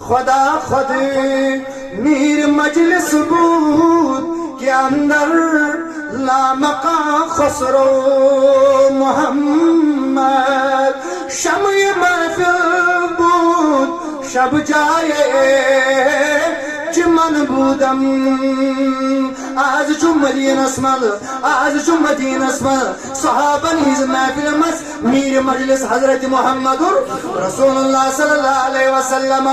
خدا خود میر مجلس بود کے اندر لامقا خسرو محمد شمع محفل بود شب جائے چمن بودم آز چو مدین اسمال آز چو مدین اسمال صحابہ نیز محفل مس میر مجلس حضرت محمد رسول اللہ صلی اللہ علیہ وسلم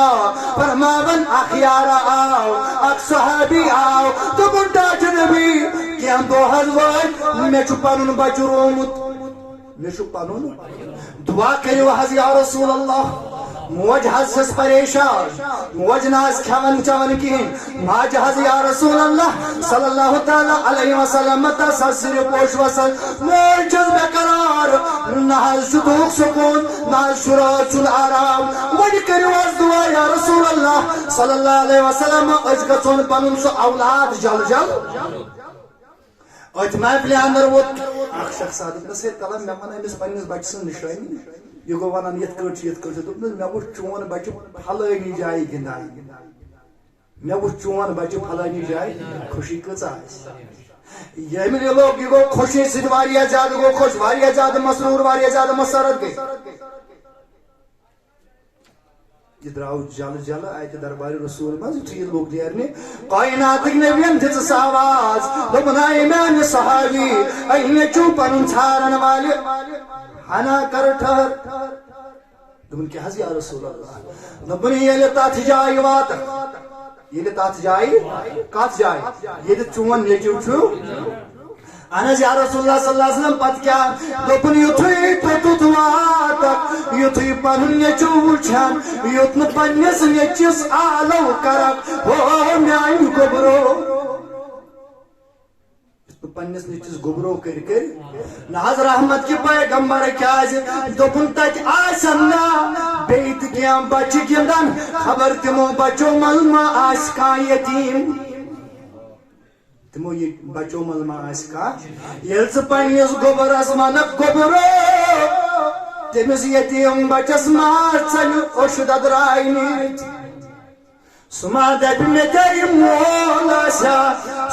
فرماون اخیار آو اک صحابی آو تو بڑا جنبی کیا دو حضوات میں چھپانون بچو رومت میں چھپانون دعا کریو حض یا رسول اللہ موج حض پریشان موج ناز کھون چون کہین ماج حض یا رسول اللہ صلی اللہ تعالی علیہ وسلم تصر پوش وسل موج جز بقرار ناز شدوق سکون ناز شراج چل آرام وج کریو از دعا یا رسول اللہ صلی اللہ علیہ وسلم از گچون پنن سو اولاد جل جل ات محفل اندر ووت اخ شخص آدم سے کلام میں من امس پنس بچ سن نشانی یہ گو ونان یت کٹ دپنس مے وچھ چون بچہ پھلانی جائے گندان مے وچھ چون بچہ پھلانی جائے خوشی کچھ آس یہ لوگ یہ گو خوشی سۭتۍ واریاہ زیادٕ گو خوش واریاہ زیادٕ مسرور واریاہ زیادٕ مسرت گئی یہ دراو جل جل آیت دربار رسول مز ٹھیک لوگ نیرنے کائنات نبیان دِژ آواز دوٚپُن اے میانہِ صحابی این چھُ پنُن ژھارن والہِ ہنا کر ٹھہر دوٚپُن کیٛاہ حظ یا رسول اللہ دوٚپُن ییٚلہِ تتھ جایہِ واتکھ ییٚلہِ تتھ جایہِ کتھ جایہِ ییٚتہِ چون نیٚچِو چھُ اہن یا رسول اللہ صلی اللہ علیہ وسلم پت کیا دوٚپُن یُتھُے توٚتُتھ واتکھ یُتھُے پنُن نیٚچِو وٕچھان یوٚت نہٕ پننِس نیٚچِس آلو کرکھ ہو میانہِ گوٚبرو پنس نیچس گوبرو کر ناز رحمت کی پیغمبر کیاز دوپن تت آسن نا بیت کیا بچ گندان خبر تمو بچو مل ما آس کا یتیم تمو یہ بچو مل ما آس کا یل ژ پنس گوبرس منک گوبرو تمس یتیم بچس مار ژل اوشد درائے نیت سما دب میں تیری مول آسا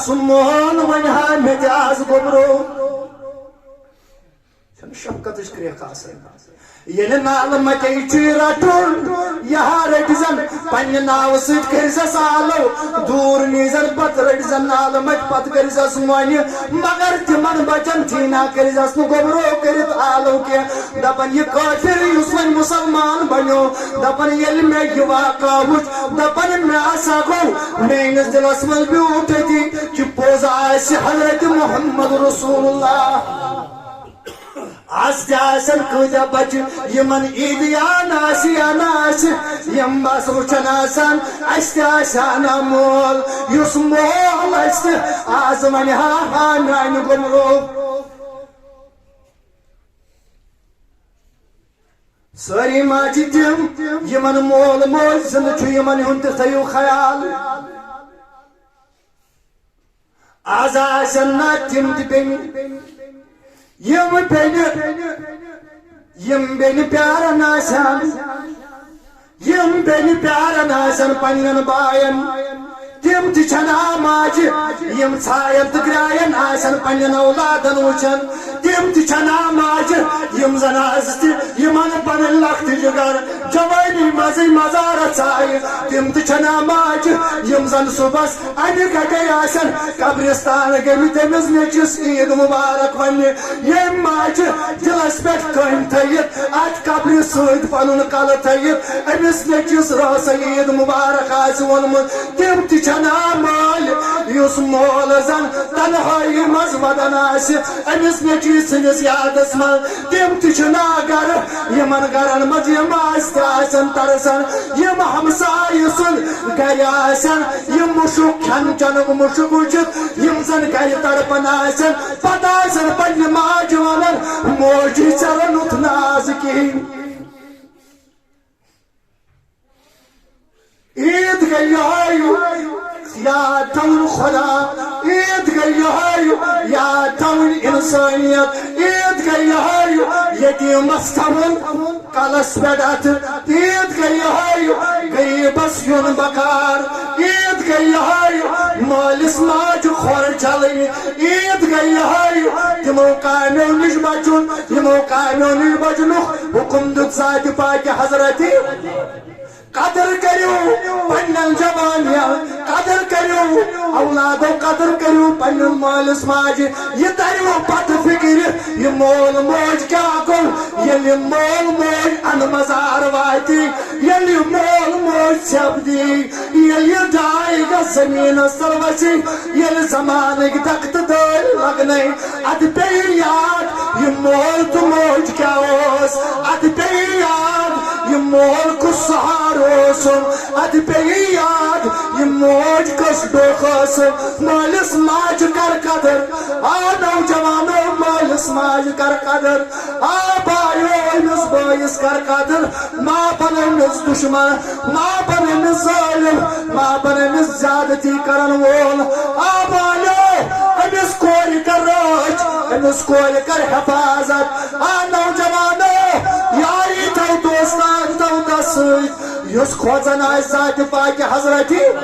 سمون ونہا میں تیاز گبرو شفقت اشکریخ آسا یل نال متی چی رٹون یہاں رٹزن پنی ناو سیٹ کرزس آلو دور نیزن پت رٹزن نال مت پت کرزس موانی مگر تمن بچن تھینا کرزس نو گبرو کرت آلو کے دپن یہ کافر یسون مسلمان بنیو دپن یل میں یہ واقع وچ دپن میں آسا گو مینس دلس مل بیوٹتی کہ پوز آسی حضرت محمد رسول اللہ آس تیاسن کتا بچ یمن عیدیان آسی آناس یم بس وچن آسان اس تیاسان مول یس مول اس آز من ہا نان گمرو ساری ماجی تم یمن مول مول زند چھو یمن ہنت تھیو خیال آز آسن نا تم تم یم بین پیارا ناسان یم بین پیارا ناسان پنن باین تم تچھنا ماج یم ژھاین تو گراین آسان پنن اولادن وچھن تم تچھنا ماج یم زن آز یمن پنن لخت جگر جوانی مزی مزار ژھایہِ تم تچھنا ماج یم زن صبحس انہِ گٹے آسان قبرستان گٔمٕتۍ تٔمِس نیٚچِس عید مبارک وننہِ یم ماج دلس پٮ۪ٹھ کٔنۍ تھٲیِتھ اتھ قبرِ سۭتۍ پنُن کلہٕ تھٲیِتھ أمِس نیٚچِس رٲژ عید مبارک آسہِ ووٚنمُت تم تچھنا مال یُس مول زن تنہٲیی منٛز ودان آسہِ أمِس نیٚچِوِ سٕنٛدِس یادس منٛز تم تچھنا گرٕ یمن گرن منٛز یم آسہِ تہِ آسن ترسان یم ہمسایہِ سُنٛد گرِ آسن یم مُشُک کھٮ۪ن چٮ۪نُک مُشُک وٕچھِتھ یم زن گرِ تڑپان آسن پتہٕ آسن پننہِ ماجہِ ونان موجی ژےٚ روٚنُتھ ناز کِہیٖنۍ عید گئی یہے یاد تھاون خدا عید گئی یہے یاد تھاون انسانیت عید گئی یہے یتیمس تھاون کلس پٮ۪ٹھ عید گئی یہے غریب غریبس یون بکار عید گئی ہے مالس ماج خور چلن عید گئی ہے تمو کامیو نش بچن یمو کامیو نش بچنک حکم دت ذات پاک حضرت قدر کریو پنن جوانیا قدر کریو اولادو قدر کریو پنن مالس ماج یہ تریو پت فکر یہ مول موج کیا کو یہ مول موج ان مزار واتی یہ مول موج سبدی یہ ڈائی گا زمین سروسی یہ زمانے کی تخت دل لگنے اد پہ یاد یہ مول تو موج کیا ہوس اد پہ یاد یہ مول کو سہاروسم اد پہ یاد یہ موج کس دوخس مالس ماج کر قدر آ نوجوانو مالس ماج کر قدر آ بایو امس بایس کر قدر ما بن امس دشمن ما بن امس ظالم ما بن امس زیادتی کرن وول آ بایو امس کوری کر راج امس کوری کر حفاظت آ نوجوانو یاری تو دوستان تو دس یس کھوزن آئی ذات پاک حضرتی